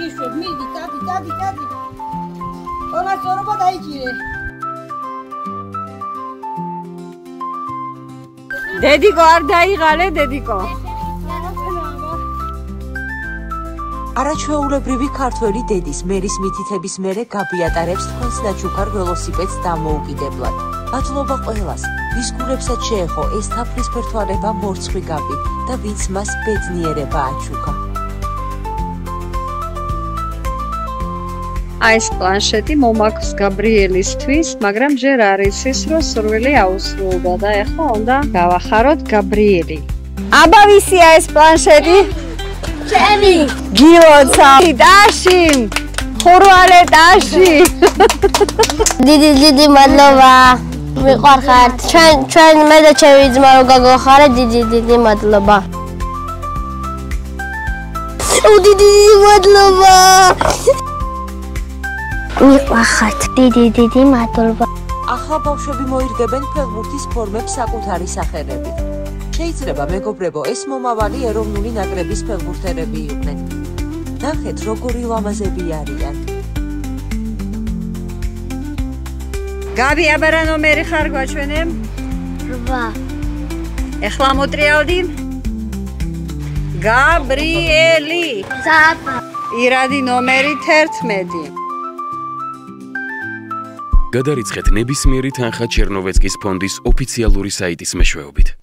მიშვებ, მიდი, დადი. Თონას ორობა დაიჭირე. დედიკო არ დაიღალე, დედიკო. არაჩვეულებრივი ქართველი დედის მერის მითითების მერე გაბიატარებს თქვენს დაჩუქარ ველოსიპედს დამოუკიდებლად. მადლობა ყველას, ვის გულებსაც შეეხო ეს თაფლის ფერთვარება მორცხვი გაბი და ვინც მას ბედნიერება აჩუქა. აი ეს პლანშეტი მომაქვს გაბრიელისთვის, მაგრამ ჯერ არ იცის, რომ სურვილი აუსრულდა და ეხლა უნდა გავახაროთ გაბრიელი. აბა ვისია ეს პლანშეტი? ჩემი. გილოცა. დაში. ხურვალე დაში. დიდი მადლობა. მიყვარხართ. ჩვენ მე და ჩემი ძმა რო გაგახარეთ, დიდი მადლობა. დიდი მადლობა. მიყვარხართ. დიდი მადლობა. ახლა ბავშვები მოირგებენ ფეხბურთის ფორმებს საკუთარი სახელებით. შეიძლება მეგობრებო, ეს მომავალი ეროვნული ნაკრების ფეხბურთელები იყვნენ. ნახეთ, როგორი ლამაზები არიან. გაბი, აბა რა ნომერი ხარ გვაჩვენებ? 8. ეხლა მოტრიალდი? გაბრიელი. ზაფა. ირადი ნომერი 11. გადარიცხეთ ნებისმიერი თანხა ჩერნოვეცკის ფონდის ოფიციალური საიტის მეშვეობით.